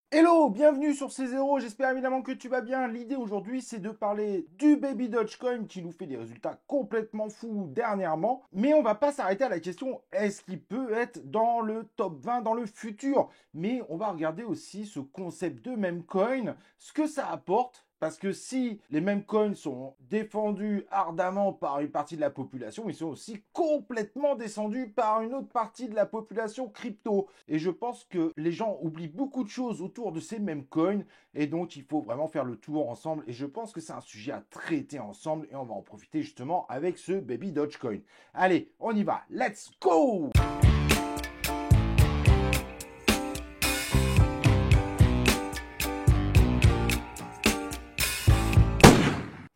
Hello, bienvenue sur C0, j'espère évidemment que tu vas bien. L'idée aujourd'hui c'est de parler du Baby Dogecoin qui nous fait des résultats complètement fous dernièrement. Mais on va pas s'arrêter à la question est-ce qu'il peut être dans le top 20 dans le futur. Mais on va regarder aussi ce concept de meme coin, ce que ça apporte. Parce que si les mêmes coins sont défendus ardemment par une partie de la population, ils sont aussi complètement descendus par une autre partie de la population crypto. Et je pense que les gens oublient beaucoup de choses autour de ces mêmes coins. Et donc, il faut vraiment faire le tour ensemble. Et je pense que c'est un sujet à traiter ensemble. Et on va en profiter justement avec ce Baby Dogecoin. Allez, on y va. Let's go!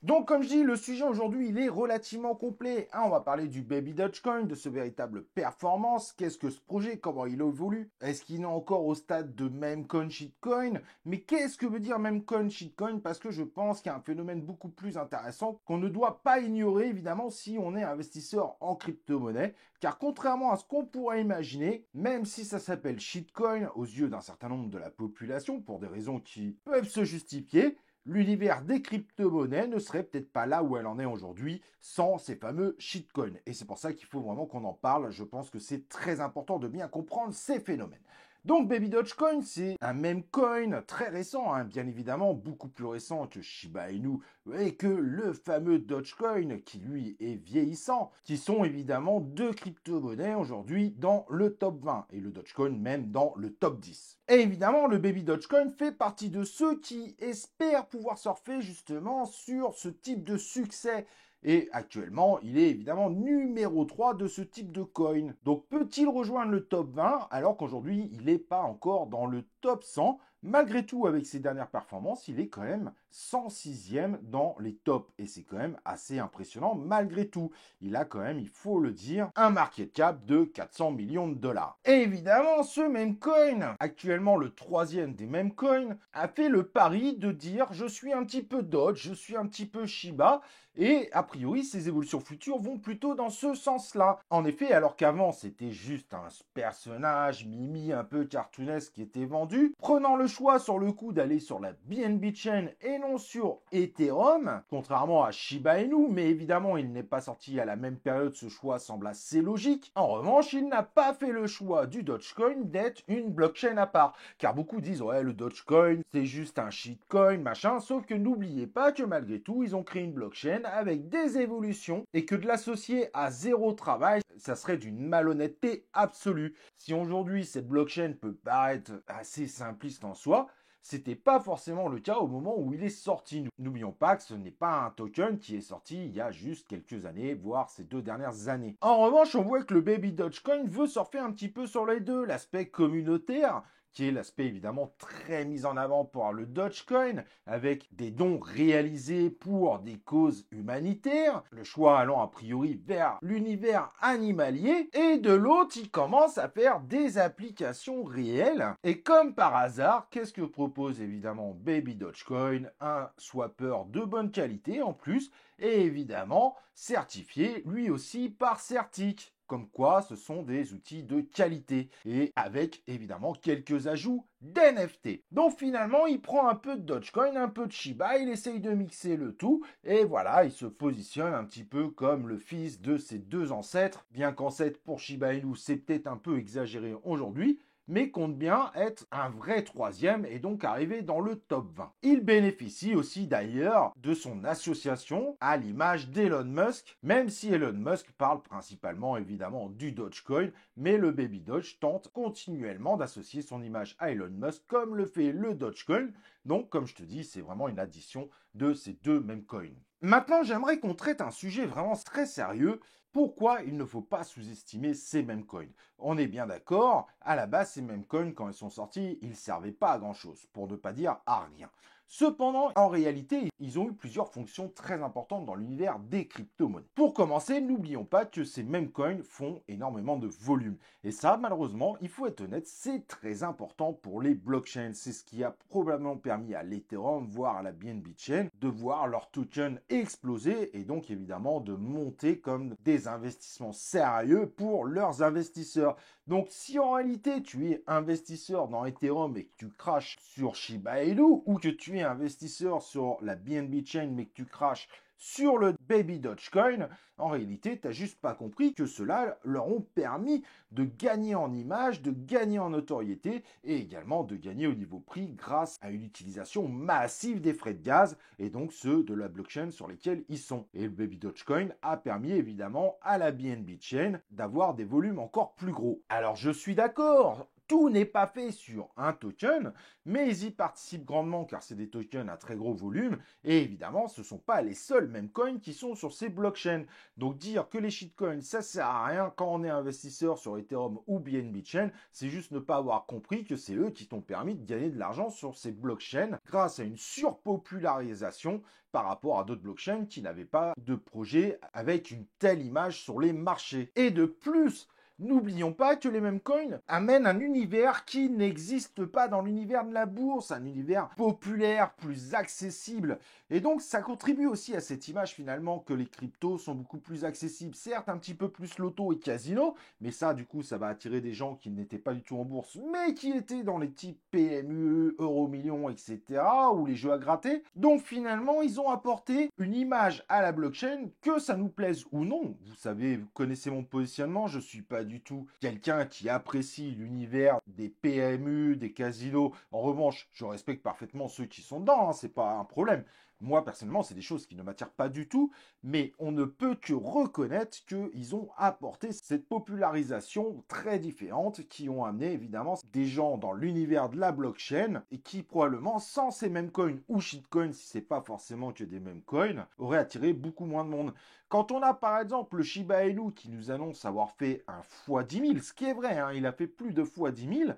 Donc, comme je dis, le sujet aujourd'hui, il est relativement complet. On va parler du Baby Dogecoin, de ce véritable performance. Qu'est-ce que ce projet? Comment il évolue? Est-ce qu'il est encore au stade de memecoin, shitcoin? Mais qu'est-ce que veut dire memecoin, shitcoin? Parce que je pense qu'il y a un phénomène beaucoup plus intéressant qu'on ne doit pas ignorer, évidemment, si on est investisseur en crypto-monnaie. Car contrairement à ce qu'on pourrait imaginer, même si ça s'appelle shitcoin aux yeux d'un certain nombre de la population, pour des raisons qui peuvent se justifier, l'univers des crypto-monnaies ne serait peut-être pas là où elle en est aujourd'hui sans ces fameux shitcoins. Et c'est pour ça qu'il faut vraiment qu'on en parle. Je pense que c'est très important de bien comprendre ces phénomènes. Donc Baby Dogecoin, c'est un meme coin très récent, hein, bien évidemment, beaucoup plus récent que Shiba Inu et que le fameux Dogecoin qui lui est vieillissant, qui sont évidemment deux crypto-monnaies aujourd'hui dans le top 20 et le Dogecoin même dans le top 10. Et évidemment, le Baby Dogecoin fait partie de ceux qui espèrent pouvoir surfer justement sur ce type de succès. Et actuellement, il est évidemment numéro 3 de ce type de coin. Donc peut-il rejoindre le top 20 alors qu'aujourd'hui, il n'est pas encore dans le top 100? Malgré tout, avec ses dernières performances, il est quand même 106e dans les tops. Et c'est quand même assez impressionnant malgré tout. Il a quand même, il faut le dire, un market cap de 400 millions de dollars. Et évidemment, ce même coin, actuellement le troisième des mêmes coins, a fait le pari de dire je suis un petit peu Doge, je suis un petit peu Shiba. Et a priori, ces évolutions futures vont plutôt dans ce sens-là. En effet, alors qu'avant c'était juste un personnage mimi un peu cartoonesque qui était vendu, prenant le choix sur le coup d'aller sur la BNB Chain et non sur Ethereum, contrairement à Shiba Inu, mais évidemment il n'est pas sorti à la même période, ce choix semble assez logique. En revanche, il n'a pas fait le choix du Dogecoin d'être une blockchain à part, car beaucoup disent ouais le Dogecoin c'est juste un shitcoin, machin, sauf que n'oubliez pas que malgré tout ils ont créé une blockchain avec des évolutions et que de l'associer à zéro travail, ça serait d'une malhonnêteté absolue. Si aujourd'hui cette blockchain peut paraître assez simpliste en soi, c'était pas forcément le cas au moment où il est sorti. N'oublions pas que ce n'est pas un token qui est sorti il y a juste quelques années, voire ces 2 dernières années. En revanche, on voit que le Baby Dogecoin veut surfer un petit peu sur les deux, l'aspect communautaire, qui est l'aspect évidemment très mis en avant par le Dogecoin, avec des dons réalisés pour des causes humanitaires, le choix allant a priori vers l'univers animalier, et de l'autre, il commence à faire des applications réelles. Et comme par hasard, qu'est-ce que propose évidemment Baby Dogecoin? Un swapper de bonne qualité en plus, et évidemment certifié lui aussi par Certic. Comme quoi, ce sont des outils de qualité et avec évidemment quelques ajouts d'NFT. Donc finalement, il prend un peu de Dogecoin, un peu de Shiba, il essaye de mixer le tout et voilà, il se positionne un petit peu comme le fils de ses deux ancêtres, bien qu'ancêtre pour Shiba Inu, c'est peut-être un peu exagéré aujourd'hui, mais compte bien être un vrai troisième et donc arriver dans le top 20. Il bénéficie aussi d'ailleurs de son association à l'image d'Elon Musk, même si Elon Musk parle principalement évidemment du Dogecoin, mais le Baby Doge tente continuellement d'associer son image à Elon Musk comme le fait le Dogecoin. Donc comme je te dis, c'est vraiment une addition de ces deux mêmes coins. Maintenant, j'aimerais qu'on traite un sujet vraiment très sérieux. Pourquoi il ne faut pas sous-estimer ces mêmes coins? On est bien d'accord, à la base, ces mêmes coins, quand ils sont sortis, ils ne servaient pas à grand-chose, pour ne pas dire à rien. Cependant, en réalité, ils ont eu plusieurs fonctions très importantes dans l'univers des crypto-monnaies. Pour commencer, n'oublions pas que ces mêmes coins font énormément de volume. Et ça, malheureusement, il faut être honnête, c'est très important pour les blockchains. C'est ce qui a probablement permis à l'Ethereum, voire à la BNB Chain, de voir leur token exploser et donc évidemment de monter comme des des investissements sérieux pour leurs investisseurs. Donc, si en réalité tu es investisseur dans Ethereum et que tu craches sur Shiba Inu, ou que tu es investisseur sur la BNB Chain mais que tu craches sur le Baby Dogecoin, en réalité, tu n'as juste pas compris que cela leur ont permis de gagner en image, de gagner en notoriété et également de gagner au niveau prix grâce à une utilisation massive des frais de gaz et donc ceux de la blockchain sur lesquels ils sont. Et le Baby Dogecoin a permis évidemment à la BNB Chain d'avoir des volumes encore plus gros. Alors je suis d'accord, tout n'est pas fait sur un token, mais ils y participent grandement car c'est des tokens à très gros volume et évidemment ce ne sont pas les seuls meme coins qui sont sur ces blockchains. Donc dire que les shitcoins ça sert à rien quand on est investisseur sur Ethereum ou BNB Chain, c'est juste ne pas avoir compris que c'est eux qui t'ont permis de gagner de l'argent sur ces blockchains grâce à une surpopularisation par rapport à d'autres blockchains qui n'avaient pas de projet avec une telle image sur les marchés. Et de plus, n'oublions pas que les mêmes coins amènent un univers qui n'existe pas dans l'univers de la bourse, un univers populaire, plus accessible. Et donc, ça contribue aussi à cette image finalement que les cryptos sont beaucoup plus accessibles. Certes, un petit peu plus loto et casino, mais ça, du coup, ça va attirer des gens qui n'étaient pas du tout en bourse, mais qui étaient dans les types PMU, Euro Millions, etc., ou les jeux à gratter. Donc, finalement, ils ont apporté une image à la blockchain, que ça nous plaise ou non. Vous savez, vous connaissez mon positionnement, je suis pas du tout quelqu'un qui apprécie l'univers des PMU, des casinos. En revanche, je respecte parfaitement ceux qui sont dedans, hein, c'est pas un problème. Moi, personnellement, c'est des choses qui ne m'attirent pas du tout, mais on ne peut que reconnaître qu'ils ont apporté cette popularisation très différente qui ont amené évidemment des gens dans l'univers de la blockchain et qui probablement, sans ces mêmes coins ou shitcoins, si c'est pas forcément que des mêmes coins, auraient attiré beaucoup moins de monde. Quand on a par exemple le Shiba Inu qui nous annonce avoir fait un fois 10 000, ce qui est vrai, hein, il a fait plus de fois 10 000,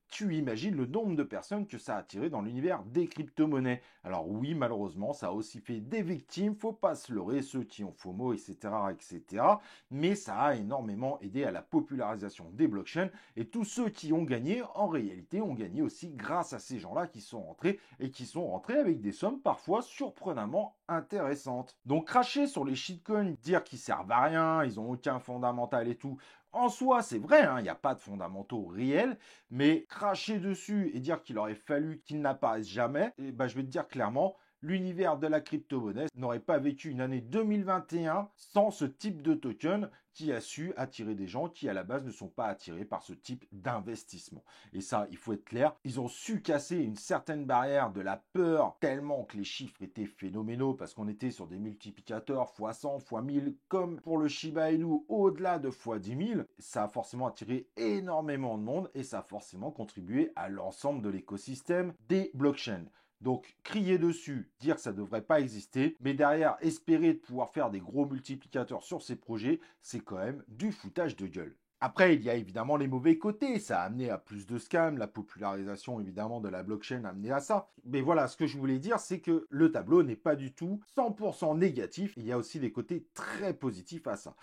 tu imagines le nombre de personnes que ça a attiré dans l'univers des crypto-monnaies. Alors oui, malheureusement, ça a aussi fait des victimes, faut pas se leurrer, ceux qui ont FOMO, etc., etc. Mais ça a énormément aidé à la popularisation des blockchains et tous ceux qui ont gagné, en réalité, ont gagné aussi grâce à ces gens-là qui sont rentrés et qui sont rentrés avec des sommes parfois surprenamment intéressantes. Donc cracher sur les shitcoins, dire qu'ils servent à rien, ils ont aucun fondamental et tout, en soi, c'est vrai, hein, il n'y a pas de fondamentaux réels, mais cracher dessus et dire qu'il aurait fallu qu'il n'apparaisse jamais, eh ben, je vais te dire clairement, l'univers de la crypto-monnaie n'aurait pas vécu une année 2021 sans ce type de token qui a su attirer des gens qui à la base ne sont pas attirés par ce type d'investissement. Et ça, il faut être clair, ils ont su casser une certaine barrière de la peur tellement que les chiffres étaient phénoménaux parce qu'on était sur des multiplicateurs x 100, x 1000 comme pour le Shiba Inu au-delà de x 10 000. Ça a forcément attiré énormément de monde et ça a forcément contribué à l'ensemble de l'écosystème des blockchains. Donc, crier dessus, dire que ça ne devrait pas exister, mais derrière, espérer de pouvoir faire des gros multiplicateurs sur ces projets, c'est quand même du foutage de gueule. Après, il y a évidemment les mauvais côtés. Ça a amené à plus de scams. La popularisation, évidemment, de la blockchain a amené à ça. Mais voilà, ce que je voulais dire, c'est que le tableau n'est pas du tout 100% négatif. Il y a aussi des côtés très positifs à ça.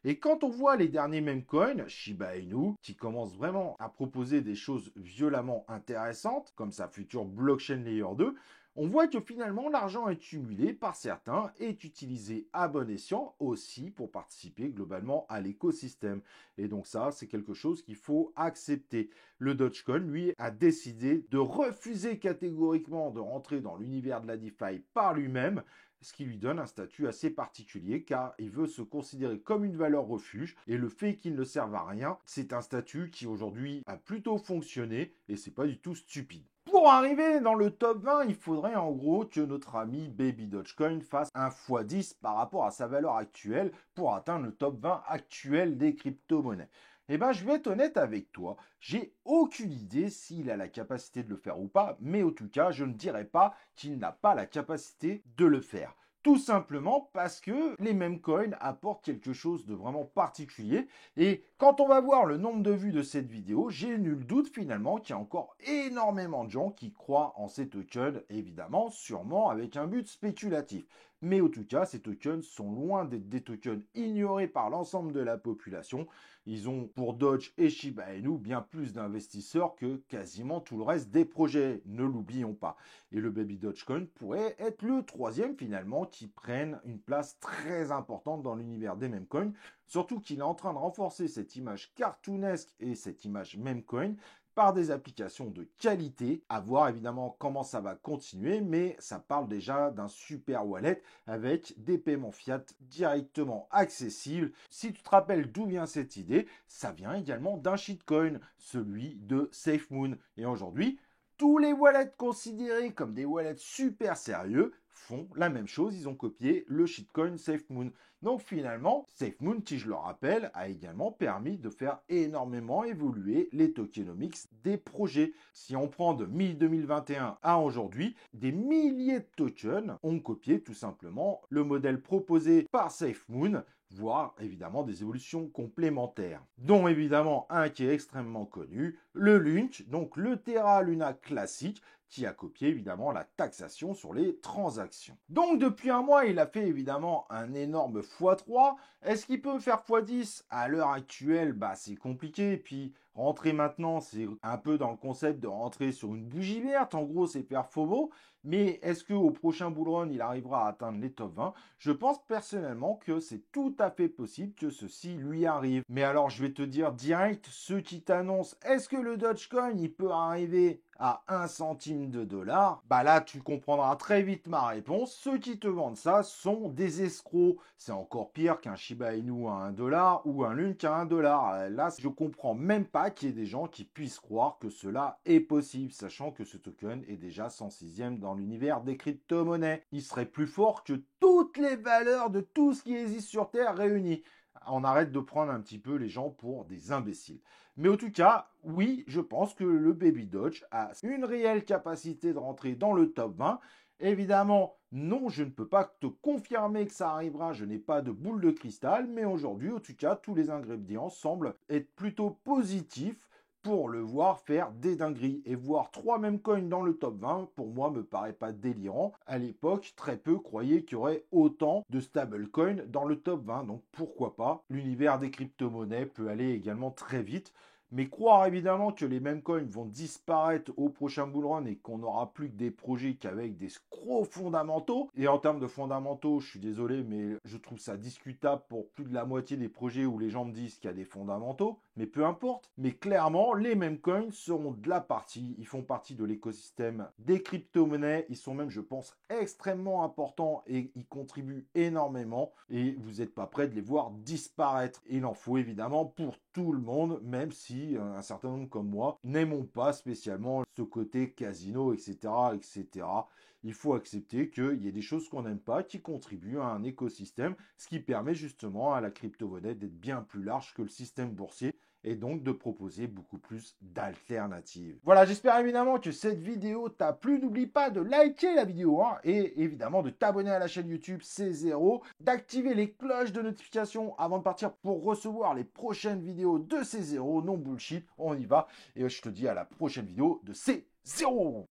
Et quand on voit les derniers meme coins, Shiba Inu, qui commence vraiment à proposer des choses violemment intéressantes, comme sa future blockchain layer 2, on voit que finalement l'argent est cumulé par certains et est utilisé à bon escient aussi pour participer globalement à l'écosystème. Et donc ça, c'est quelque chose qu'il faut accepter. Le Dogecoin, lui, a décidé de refuser catégoriquement de rentrer dans l'univers de la DeFi par lui-même, ce qui lui donne un statut assez particulier car il veut se considérer comme une valeur refuge et le fait qu'il ne serve à rien, c'est un statut qui aujourd'hui a plutôt fonctionné et c'est pas du tout stupide. Pour arriver dans le top 20, il faudrait en gros que notre ami Baby Dogecoin fasse un x10 par rapport à sa valeur actuelle pour atteindre le top 20 actuel des crypto-monnaies. Eh ben, je vais être honnête avec toi, j'ai aucune idée s'il a la capacité de le faire ou pas, mais en tout cas, je ne dirais pas qu'il n'a pas la capacité de le faire. Tout simplement parce que les mêmes coins apportent quelque chose de vraiment particulier. Et quand on va voir le nombre de vues de cette vidéo, j'ai nul doute finalement qu'il y a encore énormément de gens qui croient en ces tokens, évidemment, sûrement avec un but spéculatif. Mais en tout cas, ces tokens sont loin d'être des tokens ignorés par l'ensemble de la population. Ils ont pour Doge et Shiba Inu bien plus d'investisseurs que quasiment tout le reste des projets, ne l'oublions pas. Et le Baby Dogecoin pourrait être le troisième finalement qui prenne une place très importante dans l'univers des meme coins, surtout qu'il est en train de renforcer cette image cartoonesque et cette image meme coin par des applications de qualité, à voir évidemment comment ça va continuer, mais ça parle déjà d'un super wallet avec des paiements fiat directement accessibles. Si tu te rappelles d'où vient cette idée, ça vient également d'un shitcoin, celui de SafeMoon. Et aujourd'hui, tous les wallets considérés comme des wallets super sérieux font la même chose, ils ont copié le shitcoin SafeMoon. Donc finalement, SafeMoon, qui je le rappelle, a également permis de faire énormément évoluer les tokenomics des projets. Si on prend de mi-2021 à aujourd'hui, des milliers de tokens ont copié tout simplement le modèle proposé par SafeMoon, voire évidemment des évolutions complémentaires, dont évidemment un qui est extrêmement connu, le Lynch, donc le Terra Luna classique, qui a copié évidemment la taxation sur les transactions. Donc depuis un mois, il a fait évidemment un énorme x3. Est-ce qu'il peut faire x10 à l'heure actuelle? C'est compliqué. Et puis rentrer maintenant, c'est un peu dans le concept de rentrer sur une bougie verte. En gros, c'est faire FOMO. Mais est-ce qu'au prochain bull run, il arrivera à atteindre les top 20? Je pense personnellement que c'est tout à fait possible que ceci lui arrive. Mais alors, je vais te dire direct, ceux qui t'annoncent, est-ce que le Dogecoin, il peut arriver à 1 centime de dollar? Là, tu comprendras très vite ma réponse. Ceux qui te vendent ça sont des escrocs. C'est encore pire qu'un Shiba Inu à 1 dollar ou un Link à 1 dollar. Là, je comprends même pas qu'il y ait des gens qui puissent croire que cela est possible, sachant que ce token est déjà 106e dans l'univers des crypto-monnaies. Il serait plus fort que toutes les valeurs de tout ce qui existe sur Terre réunies. On arrête de prendre un petit peu les gens pour des imbéciles. Mais en tout cas, oui, je pense que le Baby Doge a une réelle capacité de rentrer dans le top 20. Évidemment, non, je ne peux pas te confirmer que ça arrivera, je n'ai pas de boule de cristal, mais aujourd'hui, en tout cas, tous les ingrédients semblent être plutôt positifs pour le voir faire des dingueries. Et voir 3 mêmes coins dans le top 20, pour moi, me paraît pas délirant. À l'époque, très peu croyaient qu'il y aurait autant de stablecoins dans le top 20. Donc pourquoi pas? L'univers des crypto-monnaies peut aller également très vite. Mais croire évidemment que les mêmes coins vont disparaître au prochain bull run et qu'on n'aura plus que des projets qu'avec des scros fondamentaux. Et en termes de fondamentaux, je suis désolé, mais je trouve ça discutable pour plus de la moitié des projets où les gens me disent qu'il y a des fondamentaux. Mais peu importe. Mais clairement, les mêmes coins seront de la partie. Ils font partie de l'écosystème des crypto-monnaies. Ils sont même, je pense, extrêmement importants et ils contribuent énormément. Et vous n'êtes pas prêt de les voir disparaître. Il en faut évidemment pour tout le monde, même si un certain nombre comme moi n'aimons pas spécialement ce côté casino, etc., etc. Il faut accepter qu'il y a des choses qu'on n'aime pas qui contribuent à un écosystème, ce qui permet justement à la crypto-monnaie d'être bien plus large que le système boursier et donc de proposer beaucoup plus d'alternatives. Voilà, j'espère évidemment que cette vidéo t'a plu. N'oublie pas de liker la vidéo et évidemment de t'abonner à la chaîne YouTube C0, d'activer les cloches de notification avant de partir pour recevoir les prochaines vidéos de C0, non bullshit, on y va. Et je te dis à la prochaine vidéo de C0.